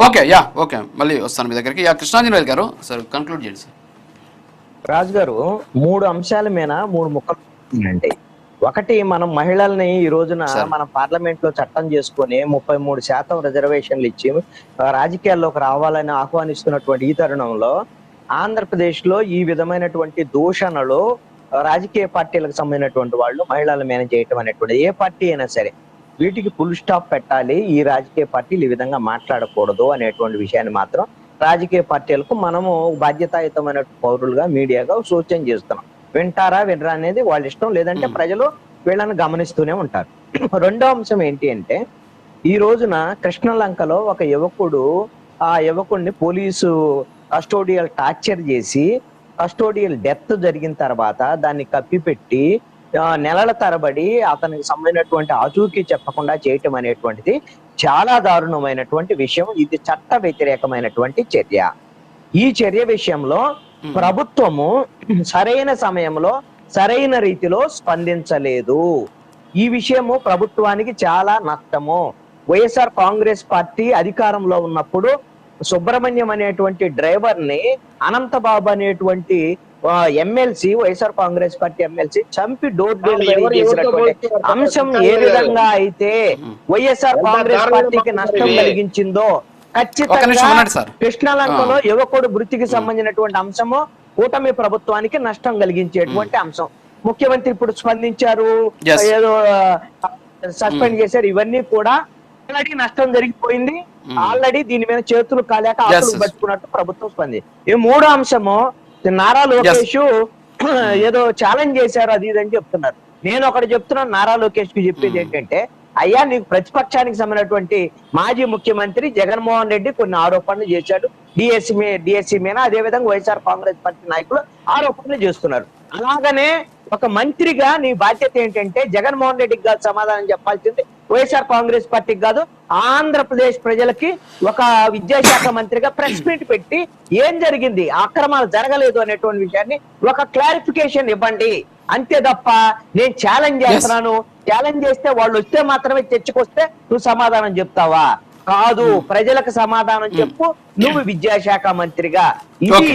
Okay okay మళ్ళీ వస్తాను మీ దగ్గరికి. కృష్ణాంజనేయులు గారు సార్ కంక్లూడ్ చేయండి సార్. రాజు గారు, 3 అంశాల మీద 3 ముక్కలు అండి. ఒకటి, మనం మహిళల్ని ఈ రోజున మనం పార్లమెంట్ లో చట్టం చేసుకొని 33% రిజర్వేషన్లు ఇచ్చి రాజకీయాల్లోకి రావాలని ఆహ్వానిస్తున్నటువంటి ఈ తరుణంలో ఆంధ్రప్రదేశ్ లో ఈ విధమైనటువంటి దూషణలు రాజకీయ పార్టీలకు సంబంధించినటువంటి వాళ్ళు మహిళల మీద చేయటం అనేటువంటిది, ఏ పార్టీ అయినా సరే వీటికి ఫుల్ స్టాప్ పెట్టాలి. ఈ రాజకీయ పార్టీలు ఈ విధంగా మాట్లాడకూడదు అనేటువంటి విషయాన్ని మాత్రం రాజకీయ పార్టీలకు మనము బాధ్యతాయుతమైన పౌరులుగా మీడియాగా సూచన చేస్తున్నాం. వింటారా వినరా అనేది వాళ్ళ ఇష్టం, లేదంటే ప్రజలు వీళ్ళని గమనిస్తూనే ఉంటారు. రెండో అంశం ఏంటి అంటే, ఈ రోజున కృష్ణలంకలో ఒక యువకుడు, ఆ యువకుడిని పోలీసు కస్టోడియల్ టార్చర్ చేసి కస్టోడియల్ డెత్ జరిగిన తర్వాత దాన్ని కప్పిపెట్టి నెలల తరబడి అతనికి సంబంధించినటువంటి ఆచూకీ చెప్పకుండా చేయటం అనేటువంటిది చాలా దారుణమైనటువంటి విషయం. ఇది చట్ట వ్యతిరేకమైనటువంటి చర్య. ఈ చర్య విషయంలో ప్రభుత్వము సరైన సమయంలో సరైన రీతిలో స్పందించలేదు. ఈ విషయము ప్రభుత్వానికి చాలా నష్టము. వైఎస్ఆర్ కాంగ్రెస్ పార్టీ అధికారంలో ఉన్నప్పుడు సుబ్రహ్మణ్యం అనేటువంటి డ్రైవర్ ని అనంతబాబు అనేటువంటి MLC, YSR Congress party MLC చంపి డోర్ డెలివరీ చేసినటువంటి అంశం ఏ విధంగా అయితే వైఎస్ఆర్ కాంగ్రెస్ పార్టీకి నష్టం కలిగించిందో, ఖచ్చితంగా కృష్ణలంకలో యువకుడు మృతికి సంబంధించినటువంటి అంశము కూటమి ప్రభుత్వానికి నష్టం కలిగించేటువంటి అంశం. ముఖ్యమంత్రి ఇప్పుడు స్పందించారు, ఏదో సస్పెండ్ చేశారు. ఇవన్నీ కూడా ఆల్రెడీ నష్టం జరిగిపోయింది. ఆల్రెడీ దీని మీద చేతులు కాలేక ఆకులు పట్టుకున్నట్టు ప్రభుత్వం స్పందింది. ఈ మూడో అంశము, నారా లోకేష్ ఏదో ఛాలెంజ్ చేశారు అది ఇదని చెప్తున్నారు. నేను ఒకటి చెప్తున్నాను, నారా లోకేష్ కి చెప్పేది ఏంటంటే, అయ్యా నీకు ప్రతిపక్షానికి సంబంధించినటువంటి మాజీ ముఖ్యమంత్రి జగన్మోహన్ రెడ్డి కొన్ని ఆరోపణలు చేశాడు డిఎస్సీ మీద, అదే విధంగా వైఎస్ఆర్ కాంగ్రెస్ పార్టీ నాయకులు ఆరోపణలు చేస్తున్నారు. అలాగనే ఒక మంత్రిగా నీ బాధ్యత ఏంటంటే జగన్మోహన్ రెడ్డికి కాదు సమాధానం చెప్పాల్సింది, వైఎస్ఆర్ కాంగ్రెస్ పార్టీకి కాదు, ఆంధ్రప్రదేశ్ ప్రజలకి ఒక విద్యాశాఖ మంత్రిగా ప్రెస్ మీట్ పెట్టి ఏం జరిగింది, అక్రమాలు జరగలేదు అనేటువంటి విషయాన్ని ఒక క్లారిఫికేషన్ ఇవ్వండి. అంతే తప్ప నేను ఛాలెంజ్ చేస్తున్నాను, ఛాలెంజ్ చేస్తే వాళ్ళు వస్తే మాత్రమే చర్చకొస్తే నువ్వు సమాధానం చెప్తావా? కాదు, ప్రజలకు సమాధానం చెప్పు నువ్వు విద్యాశాఖ మంత్రిగా. ఇది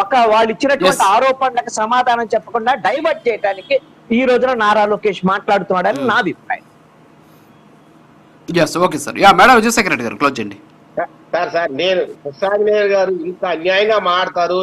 ఒక వాళ్ళు ఇచ్చినటువంటి ఆరోపణలకు సమాధానం చెప్పకుండా డైవర్ట్ చేయడానికి ఈ రోజున నారా లోకేష్ మాట్లాడుతున్నాడని నా అభిప్రాయం. Okay sir. Madam Vijay secretary గారు క్లోజ్ చేయండి. సార్ నేను కృష్ణాంజనేయులు గారు ఇంత అన్యాయంగా మాట్లాడతారు,